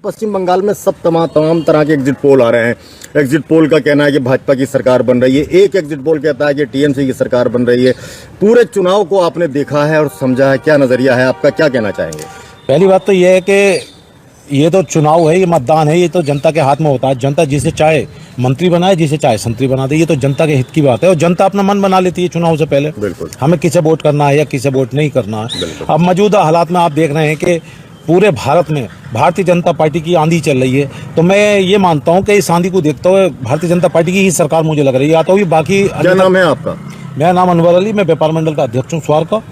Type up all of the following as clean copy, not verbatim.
पश्चिम बंगाल में सब तमाम तरह के एग्जिट पोल आ रहे हैं। एग्जिट पोल का कहना है कि भाजपा की सरकार बन रही है, एक एग्जिट पोल कहता है कि टीएमसी की सरकार बन रही है। पूरे चुनाव को आपने देखा है और समझा है, क्या नजरिया है आपका, क्या कहना चाहेंगे? पहली बात तो यह है कि ये तो चुनाव है, ये मतदान है, ये तो जनता के हाथ में होता है। जनता जिसे चाहे मंत्री बनाए, जिसे चाहे संतरी बना दे, ये तो जनता के हित की बात है और जनता अपना मन बना लेती है चुनाव से पहले। बिल्कुल, हमें हमें किसे वोट करना है या किसे वोट नहीं करना है। अब मौजूदा हालात में आप देख रहे हैं कि पूरे भारत में भारतीय जनता पार्टी की आंधी चल रही है। तो मैं ये मानता हूं कि इस आंधी को देखते हुए भारतीय जनता पार्टी की ही सरकार मुझे लग रही है। या तो भी बाकी। क्या नाम है आपका? मेरा नाम अनवर अली, मैं व्यापार मंडल का अध्यक्ष हूँ स्वार का।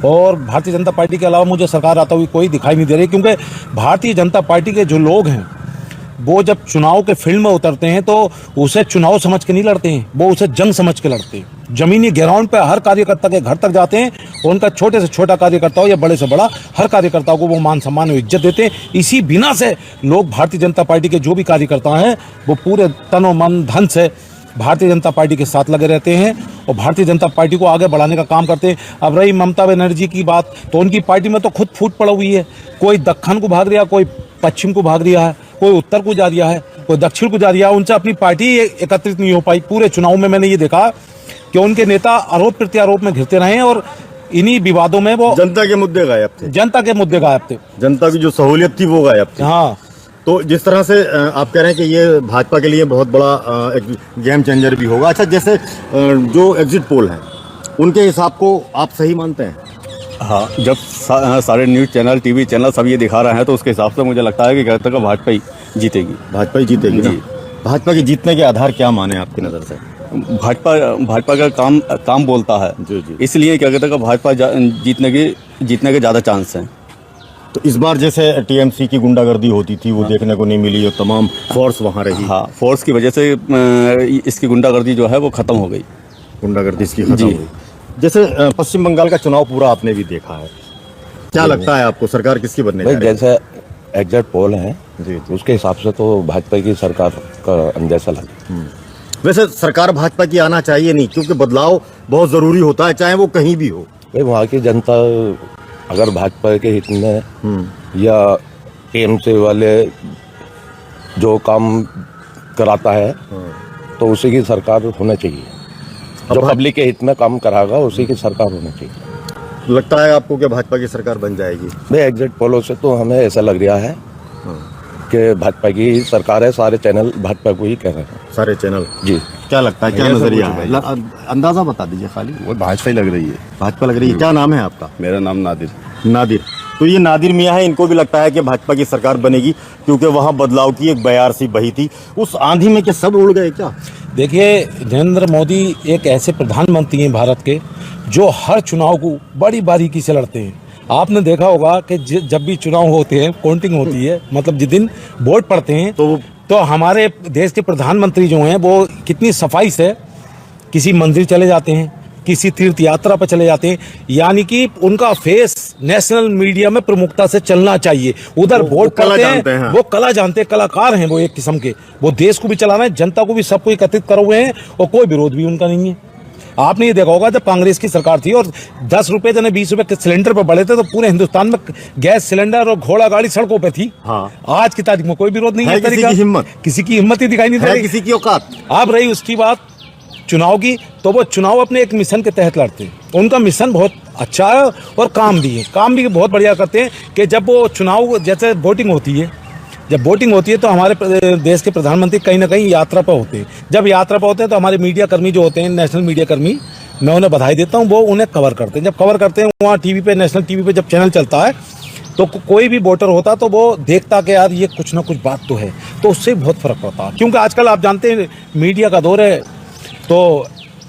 और भारतीय जनता पार्टी के अलावा मुझे सरकार आता हुई कोई दिखाई नहीं दे रही, क्योंकि भारतीय जनता पार्टी के जो लोग हैं वो जब चुनाव के फील्ड में उतरते हैं तो उसे चुनाव समझ के नहीं लड़ते हैं, वो उसे जंग समझ के लड़ते हैं। जमीनी ग्राउंड पे हर कार्यकर्ता के घर तक जाते हैं और उनका छोटे से छोटा कार्यकर्ता हो या बड़े से बड़ा, हर कार्यकर्ताओं को वो मान सम्मान और इज्जत देते हैं। इसी बिना से लोग भारतीय जनता पार्टी के जो भी कार्यकर्ता हैं वो पूरे तन मन धन से भारतीय जनता पार्टी के साथ लगे रहते हैं और भारतीय जनता पार्टी को आगे बढ़ाने का काम करते हैं। अब रही ममता बनर्जी की बात, तो उनकी पार्टी में तो खुद फूट पड़ा हुई है। कोई दक्षिण को भाग रहा, कोई पश्चिम को भाग रहा है, कोई उत्तर को जा रहा है, कोई दक्षिण को जा रहा है। उनसे अपनी पार्टी एकत्रित नहीं हो पाई। पूरे चुनाव में मैंने ये देखा कि उनके नेता आरोप प्रत्यारोप में घिरते रहे और इन्हीं विवादों में वो जनता के मुद्दे गायब थे। जनता के मुद्दे गायब थे, जनता की जो सहूलियत थी वो गायब थी। हाँ, तो जिस तरह से आप कह रहे हैं कि ये भाजपा के लिए बहुत बड़ा एक गेम चेंजर भी होगा। अच्छा, जैसे जो एग्जिट पोल हैं उनके हिसाब को आप सही मानते हैं? हाँ, जब सारे न्यूज़ चैनल, टीवी चैनल सब ये दिखा रहे हैं तो उसके हिसाब से मुझे लगता है कि कहते हैं भाजपा ही जीतेगी। भाजपा ही जीतेगी ना? भाजपा के जीतने के आधार क्या माने आपकी नज़र से? भाजपा का काम बोलता है जी जी, इसलिए क्या कहते हैं भाजपा जीतने के ज़्यादा चांस हैं। तो इस बार जैसे टीएमसी की गुंडागर्दी होती थी वो देखने को नहीं मिली और तमाम फोर्स वहाँ रही। हाँ, फोर्स की वजह से इसकी गुंडागर्दी जो है वो खत्म हो गई। गुंडागर्दी इसकी खत्म हो गई। जैसे पश्चिम बंगाल का चुनाव पूरा आपने भी देखा है, क्या लगता है आपको सरकार किसकी बनने जा रही है? जैसे एग्जिट पोल है जी, उसके हिसाब से तो भाजपा की सरकार का अंदेशा लगा। वैसे सरकार भाजपा की आना चाहिए नहीं, क्योंकि बदलाव बहुत जरूरी होता है, चाहे वो कहीं भी हो। भाई वहाँ की जनता अगर भाजपा के हित में या टीएमसी वाले जो काम कराता है तो उसी की सरकार होना चाहिए। जो पब्लिक के हित में काम कराएगा उसी की सरकार होनी चाहिए। लगता है आपको कि भाजपा की सरकार बन जाएगी? भाई एग्जिट पोलों से तो हमें ऐसा लग रहा है कि भाजपा की ही सरकार है। सारे चैनल भाजपा को ही कह रहे हैं। सारे चैनल जी। क्या लगता है, क्या नजरिया है? अंदाजा बता दीजिए खाली। वो भाजपा ही लग रही है। भाजपा लग रही है। क्या नाम है आपका? मेरा नाम नादिर। नादिर। तो ये नादिर मियाँ है, इनको भी लगता है कि भाजपा की सरकार बनेगी क्योंकि वहाँ बदलाव की एक बयार सी बही थी। उस आंधी में क्या सब उड़ गए क्या? देखिए, नरेंद्र मोदी एक ऐसे प्रधानमंत्री हैं भारत के जो हर चुनाव को बड़ी बारीकी से लड़ते हैं। आपने देखा होगा कि जब भी चुनाव होते हैं, काउंटिंग होती है, मतलब जिस दिन वोट पड़ते हैं तो हमारे देश के प्रधानमंत्री जो हैं वो कितनी सफाई से किसी मंदिर चले जाते हैं, किसी तीर्थ यात्रा पर चले जाते हैं। यानी कि उनका फेस नेशनल मीडिया में प्रमुखता से चलना चाहिए। उधर वोट करते हैं, वो कला जानते हैं, कलाकार हैं वो एक किस्म के। वो देश को भी चलाना है, जनता को भी सबको एकत्रित करे हुए हैं और कोई विरोध भी उनका नहीं है। आपने ये देखा होगा जब कांग्रेस की सरकार थी और 10 रुपए जने 20 रुपए के सिलेंडर पर बढ़े थे तो पूरे हिंदुस्तान में गैस सिलेंडर और घोड़ा गाड़ी सड़कों पे थी। हाँ। आज की तारीख में कोई विरोध नहीं है। किसी की हिम्मत ही दिखाई नहीं दे रही, किसी की औकात। आप रही उसकी बात चुनाव की, तो वो चुनाव अपने एक मिशन के तहत लड़ते हैं। उनका मिशन बहुत अच्छा है और काम भी बहुत बढ़िया करते हैं कि जब वो चुनाव जैसे वोटिंग होती है, जब वोटिंग होती है तो हमारे देश के प्रधानमंत्री कहीं ना कहीं यात्रा पर होते हैं। जब यात्रा पर होते हैं तो हमारे मीडिया कर्मी जो होते हैं, नेशनल मीडिया कर्मी, मैं उन्हें बधाई देता हूँ, वो उन्हें कवर करते हैं। जब कवर करते हैं वहाँ टीवी पे, नेशनल टीवी पे जब चैनल चलता है तो कोई भी वोटर होता तो वो देखता कि यार ये कुछ ना कुछ बात तो है, तो उससे बहुत फर्क पड़ता है। क्योंकि आजकल आप जानते हैं मीडिया का दौर है, तो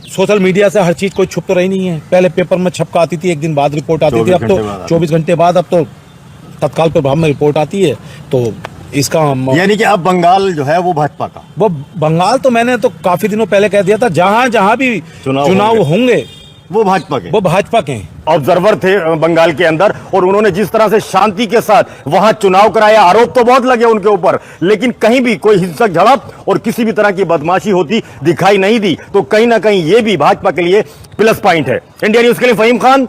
सोशल मीडिया से हर चीज़ कोई छुप तो रही नहीं है। पहले पेपर में छपका आती थी, एक दिन बाद रिपोर्ट आती थी, अब तो 24 घंटे बाद अब तो तत्काल प्रभाव में रिपोर्ट आती है। तो इसका यानी कि अब बंगाल जो है वो भाजपा का, वो बंगाल तो मैंने तो काफी दिनों पहले कह दिया था, जहां जहां भी चुनाव होंगे वो भाजपा के हैं। ऑब्जर्वर थे बंगाल के अंदर और उन्होंने जिस तरह से शांति के साथ वहां चुनाव कराया, आरोप तो बहुत लगे उनके ऊपर, लेकिन कहीं भी कोई हिंसक झड़प और किसी भी तरह की बदमाशी होती दिखाई नहीं दी। तो कहीं ना कहीं ये भी भाजपा के लिए प्लस पॉइंट है। इंडिया न्यूज के लिए फहीम खान,